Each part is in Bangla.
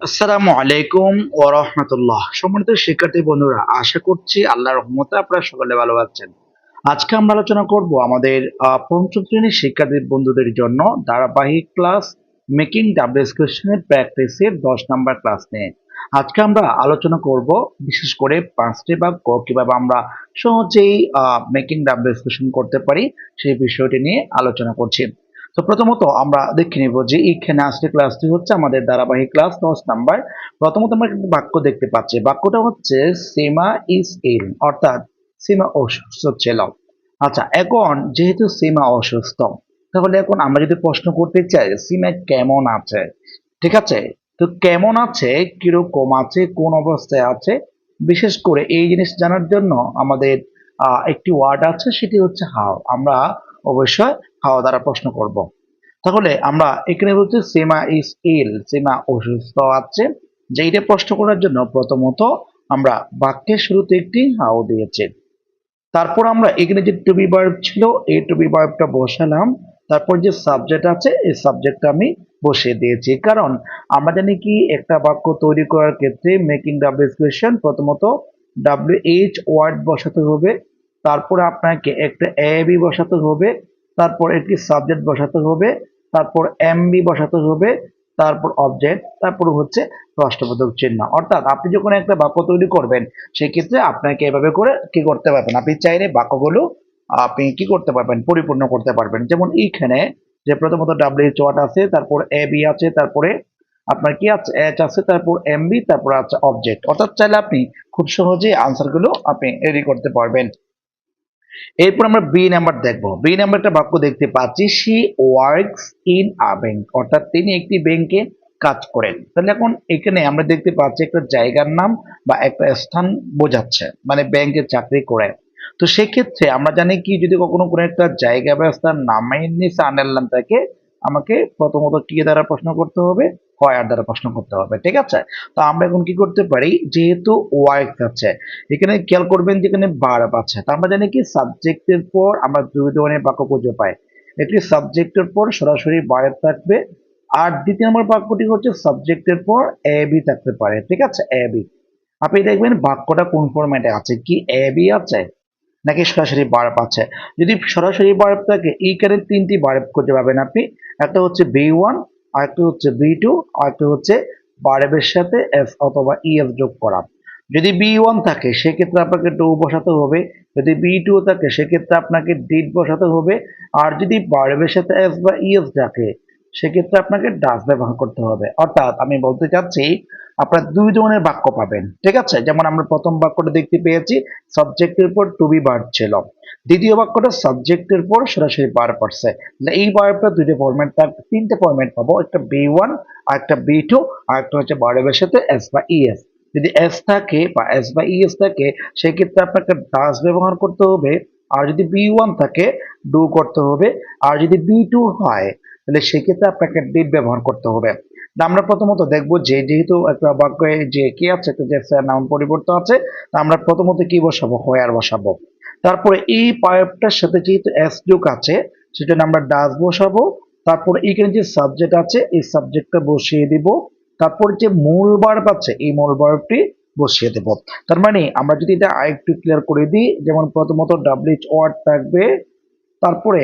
আসসালামু আলাইকুম ওয়া রাহমাতুল্লাহ। সম্মানিত শিক্ষার্থী বন্ধুরা, আশা করছি আল্লাহর রহমতে আপনারা সকলে ভালো আছেন। আজকে আমরা আলোচনা করব আমাদের পঞ্চম শ্রেণীর শিক্ষার্থী বন্ধুদের জন্য ধারাবাহিক ক্লাস মেকিং ডাব্লিউএস কোয়েশ্চেনের প্র্যাকটিসের 10 নাম্বার ক্লাস নিয়ে। আজকে আমরা আলোচনা করব বিশেষ করে পাঁচটি বাক্য কিভাবে আমরা সহজেই মেকিং ডাব্লিউএস কোয়েশ্চেন করতে পারি সেই বিষয়টি নিয়ে আলোচনা করছি। তো প্রথমত আমরা দেখে নিব যে এইখানে আজকে ক্লাসটি হচ্ছে আমাদের ধারাবাহিক ক্লাস 10 নাম্বার। প্রথমত আমরা একটা বাক্য দেখতে পাচ্ছি, বাক্যটা হচ্ছে সীমা ইজ ইল, অর্থাৎ সীমা অসুস্থ ছিল। আচ্ছা, এখন যেহেতু সীমা অসুস্থ, তাহলে এখন আমরা যদি প্রশ্ন করতে চাই সীমা কেমন আছে, ঠিক আছে? তো কেমন আছে, কিরকম আছে, কোন অবস্থায় আছে, বিশেষ করে এই জিনিস জানার জন্য আমাদের একটি ওয়ার্ড আছে, সেটি হচ্ছে হাউ। আমরা অবশ্যই হাও দ্বারা প্রশ্ন করব। তাহলে আমরা এখানে বলছি সীমা ইজ ইল, সীমা অসুস্থ আছে, যে এটা প্রশ্ন করার জন্য প্রথমত আমরা বাক্যের শুরুতে একটি হাও দিয়েছি। তারপর আমরা এখানে যে টু বি ভার্ব ছিল, এই টু বি ভার্বটা বসালাম। তারপর যে সাবজেক্ট আছে, এই সাবজেক্টটা আমি বসিয়ে দিয়েছি। কারণ আমরা জানি কি একটা বাক্য তৈরি করার ক্ষেত্রে মেকিং ডাব্লিউএস কোয়েশ্চেন প্রথমত WH ওয়ার্ড বসাতে হবে, তারপর আপনাকে একটা এবি বসাতে হবে, তারপর একটি সাবজেক্ট বসাতে হবে, তারপর এমবি বসাতে হবে, তারপর অবজেক্ট, তারপর হচ্ছে প্রশ্নবোধক চিহ্ন। অর্থাৎ আপনি যখন একটা বাক্য তৈরি করবেন, সেক্ষেত্রে আপনাকে এভাবে করে কি করতে পারবেন, আপনি চাইলে বাক্যগুলো আপনি কি করতে পারবেন, পরিপূর্ণ করতে পারবেন। যেমন এইখানে যে প্রথমত WH ওয়ার্ড আছে, তারপর এবি আছে, তারপরে আপনার কি আছে এইচ আছে, তারপর এমবি, তারপর আছে অবজেক্ট। অর্থাৎ চাইলে আপনি খুব সহজেই আনসারগুলো আপনি রেডি করতে পারবেন। এরপর আমরা বি নাম্বার দেখবো। বি নাম্বারটা বাক্য দেখতে পাচ্ছি, she works in a bank, অর্থাৎ তিনি একটি ব্যাংকে কাজ করেন। তাহলে এখন এখানে আমরা দেখতে পাচ্ছি একটা জায়গার নাম বা একটা স্থান বোঝাচ্ছে, মানে ব্যাংকে চাকরি করে। তো সেক্ষেত্রে আমরা জানি কি, যদি কখনো কোনো একটা জায়গা বা স্থান নামের নিচে আন্ডারলাইন থাকে, আমাকে প্রথমত কি দ্বারা প্রশ্ন করতে হবে, হোয়ার দ্বারা প্রশ্ন করতে হবে, ঠিক আছে? তো আমরা এখন কি করতে পারি, যেহেতু ওয়ার্ক আছে, এখানে খেয়াল করবেন যেখানে ভার্ব আছে, তা আমরা জানি কি সাবজেক্টের পর আমরা দুই ধরনের বাক্য খুঁজে পাই। একটি সাবজেক্টের পর সরাসরি ভার্ব থাকবে, আর দ্বিতীয় নম্বর বাক্যটি হচ্ছে সাবজেক্টের পর এ বি থাকতে পারে, ঠিক আছে? A B. আপনি দেখবেন বাক্যটা কোন ফরম্যাটে আছে, কি এ বি আছে নাকি সরাসরি ভার্ব আছে। যদি সরাসরি ভার্ব থাকে, এইখানে তিনটি ভার্ব খুঁজে পাবেন আপনি। একটা হচ্ছে বি1, আরেকটা হচ্ছে বি2, আরেকটা হচ্ছে ভার্বের সাথে এস অথবা ইএস যোগ করা। যদি বি1 থাকে সেক্ষেত্রে আপনাকে ডু বসাতে হবে, যদি বি2 থাকে সেক্ষেত্রে আপনাকে ডিড বসাতে হবে, আর যদি ভার্বের সাথে এস বা ইএস থাকে সেক্ষেত্রে আপনাকে ডাস ব্যবহার করতে হবে। অর্থাৎ আমি বলতে চাচ্ছি আপনারা দুই ধরনের বাক্য পাবেন, ঠিক আছে? যেমন আমরা প্রথম বাক্যটা দেখতে পেয়েছি সাবজেক্টের পর টু বি ভার্ব ছিল, দ্বিতীয় বাক্যটা সাবজেক্টের পর সরাসরি ভার্ব আসছে। এই ভার্বটা দুইটা ফরম্যাট, তার তিনটে ফরম্যাট পাবো, একটা বি1, আর একটা বি2, আর একটা হচ্ছে ভার্বের সাথে এস বা ইএস। যদি এস থাকে বা এস বা ইএস থাকে সেক্ষেত্রে আপনাকে ডাস ব্যবহার করতে হবে, আর যদি বি1 থাকে ডু করতে হবে, আর যদি বি2 হয় তাহলে সেক্ষেত্রে আপনাকে ডিড ব্যবহার করতে হবে। আমরা প্রথমত দেখবো যে যেহেতু একটা বাক্যে যে কি আছে, যে নাউন পরিবর্তন আছে, তা আমরা প্রথমত কি বসাবো, হোয়ার বসাবো। তারপরে এই ভার্বটার সাথে যেহেতু এস যোগ আছে, সেটা আমরা ডাস বসাবো। তারপর এখানে যে সাবজেক্ট আছে, এই সাবজেক্টটা বসিয়ে দিব। তারপর যে মূল ভার্ব আছে, এই মূল ভার্বটি বসিয়ে দেব। তার মানে আমরা যদি এটা আরেকটু ক্লিয়ার করে দিই, যেমন প্রথমত ডাব্লিউএইচ ওয়ার্ড থাকবে, তারপরে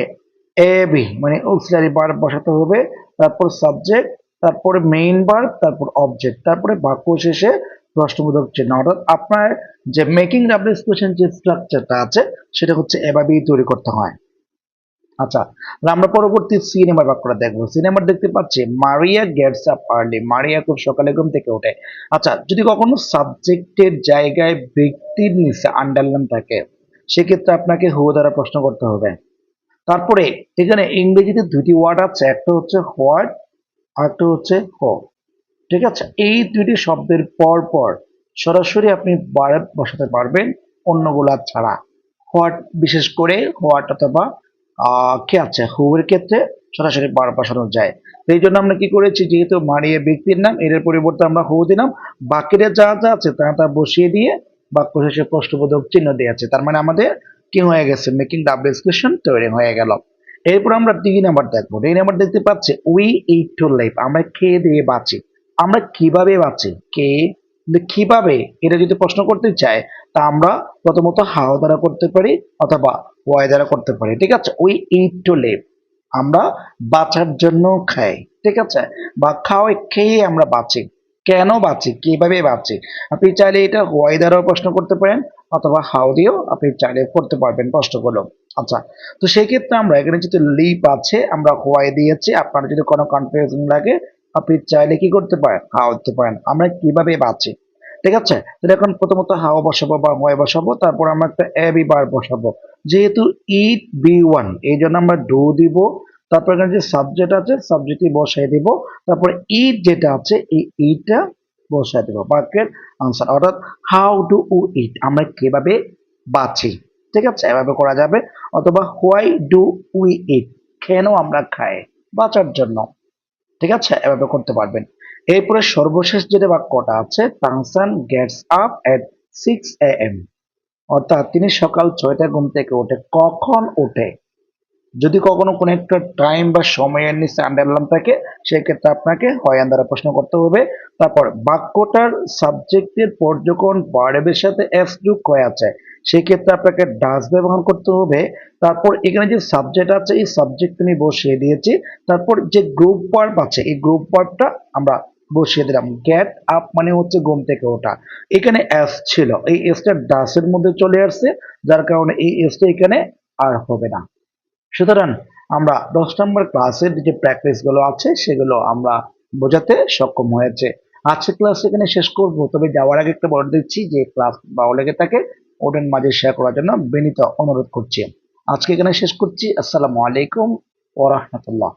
এ বি মানে অক্সিলারি ভার্ব বসাতে হবে, তারপর সাবজেক্ট, তারপরে মেইন ভার্ব, তারপর অবজেক্ট, তারপরে বাক্য শেষে প্রশ্নবোধক চিহ্ন। অর্থাৎ আপনার যে মেকিং ডাব্লিউএস কোয়েশ্চেন যে স্ট্রাকচারটা আছে, সেটা হচ্ছে এভাবেই তৈরি করতে হয়। আচ্ছা, তাহলে আমরা পরবর্তী সি নাম্বার বাক্যটা দেখবো। সি নাম্বার দেখতে পাচ্ছি, মারিয়া গেটস আপ আর্লি, মারিয়া খুব সকালে ঘুম থেকে ওঠে। আচ্ছা, যদি কখনো সাবজেক্টের জায়গায় ব্যক্তির নিচে আন্ডারলাইন থাকে, সেক্ষেত্রে আপনাকে হু দ্বারা প্রশ্ন করতে হবে। তারপরে এখানে ইংরেজিতে দুটি ওয়ার্ড আছে, একটা হচ্ছে হোয়াট, আর একটা হচ্ছে হো, ঠিক আছে? এই দুটি শব্দের পর পর সরাসরি আপনি ভার্ব বসাতে পারবেন, অন্যগুলা ছাড়া। হোয়াট, বিশেষ করে হোয়াট অথবা কি আছে হু এর ক্ষেত্রে সরাসরি ভার্ব বসানো যায়। তো এই জন্য আমরা কি করেছি, যেহেতু মারিয়া ব্যক্তির নাম, এর পরিবর্তে আমরা হু দিলাম, বাকিরা যা যা আছে তা তা বসিয়ে দিয়ে বাক্য শেষে প্রশ্নবোধক চিহ্ন দিয়েছে। তার মানে আমাদের কি হয়ে গেছে, মেকিং ডাব্লিউএস কোয়েশ্চেন তৈরি হয়ে গেল। এরপর আমরা ডি নাম্বার দেখবো। ডি নাম্বার দেখতে পাচ্ছি, উই ইট টু লিভ, আমরা খেয়ে দিয়ে বাঁচি। আমরা কিভাবে বাঁচি, কিভাবে, এটা যদি প্রশ্ন করতে চাই তা আমরা প্রথমত হাও দ্বারা করতে পারি অথবা ওয়াই দ্বারা করতে পারি। ঠিক আছে, উই ইট টু লিভ, আমরা বাঁচার জন্য খাই। ঠিক আছে, বা খাওয়াই খেয়ে আমরা বাঁচি। কেন বাঁচি, কিভাবে বাঁচি, আপনি চাইলে এটা ওয়াই দ্বারাও প্রশ্ন করতে পারেন অথবা হাউ দিয়েও আপনি চাইলে করতে পারবেন প্রশ্নগুলো। আচ্ছা, তো সেই ক্ষেত্রে আমরা এখানে যদি লিভ আছে আমরা হোয়াই দিয়েছি, আপনার যদি কোনো কনফিউশন লাগে আপনি চাইলে কি করতে পারেন, হাও দিতে পারেন। আমরা কিভাবে বাঁচি, ঠিক আছে। তাহলে এখন প্রথমত হাও বসাবো বা হোয়াই বসাবো, তারপর আমরা একটা এবি বার বসাবো। যেহেতু ইট বি ওয়ান এই জন্য আমরা ডু দিব, তারপর এখানে যে সাবজেক্ট আছে সাবজেক্টই বসাই দিব, তারপর ইট যেটা আছে এই ইটটা বসাই দেবো, বাক্যের আনসার। অর্থাৎ হাউ ডু উ ইট, আমরা কিভাবে বাঁচি। ঠিক আছে, এভাবে করা যাবে। অথবা হোয়াই ডু উই ইট, কেন আমরা খাই, বাঁচার জন্য। ঠিক আছে, এভাবে করতে পারবেন। এরপরে সর্বশেষ যেটা বাক্যটা আছে, টাংসান গেটস আপ এট 6 AM, অর্থাৎ তিনি সকাল 6টায় ঘুম থেকে ওঠে। কখন ওঠে, যদি কখনো কোনো একটা টাইম বা সময়ের নিচে আন্ডারলাইন থাকে সেক্ষেত্রে আপনাকে হয় দ্বারা প্রশ্ন করতে হবে। তারপর বাক্যটার সাবজেক্টের পর যখন ভার্বের সাথে এস যোগ হয়ে আছে সেক্ষেত্রে আপনাকে ডাস ব্যবহার করতে হবে। তারপর এখানে যে সাবজেক্ট আছে এই সাবজেক্ট আমি বসিয়ে দিয়েছি। তারপর যে গ্রুপ ভার্ব আছে এই গ্রুপ ভার্বটা আমরা বসিয়ে দিলাম। গেট আপ মানে হচ্ছে ঘুম থেকে ওঠা, এখানে এস ছিল, এই এসটা ডাসের মধ্যে চলে আসছে, যার কারণে এই এসটা এখানে আর হবে না। সুতরাং আমরা 10 নম্বর ক্লাসের যে প্র্যাকটিস গুলো আছে সেগুলো আমরা বোঝাতে সক্ষম হয়েছে। আজকের ক্লাস এখানে শেষ করব, তবে যাওয়ার আগে একটা বলে দিচ্ছি যে ক্লাস ভালো লেগে থাকে ওদের মাঝে শেয়ার করার জন্য বিনীত অনুরোধ করছি। আজকে এখানে শেষ করছি। আসসালামু আলাইকুম ওয়া রাহমাতুল্লাহ।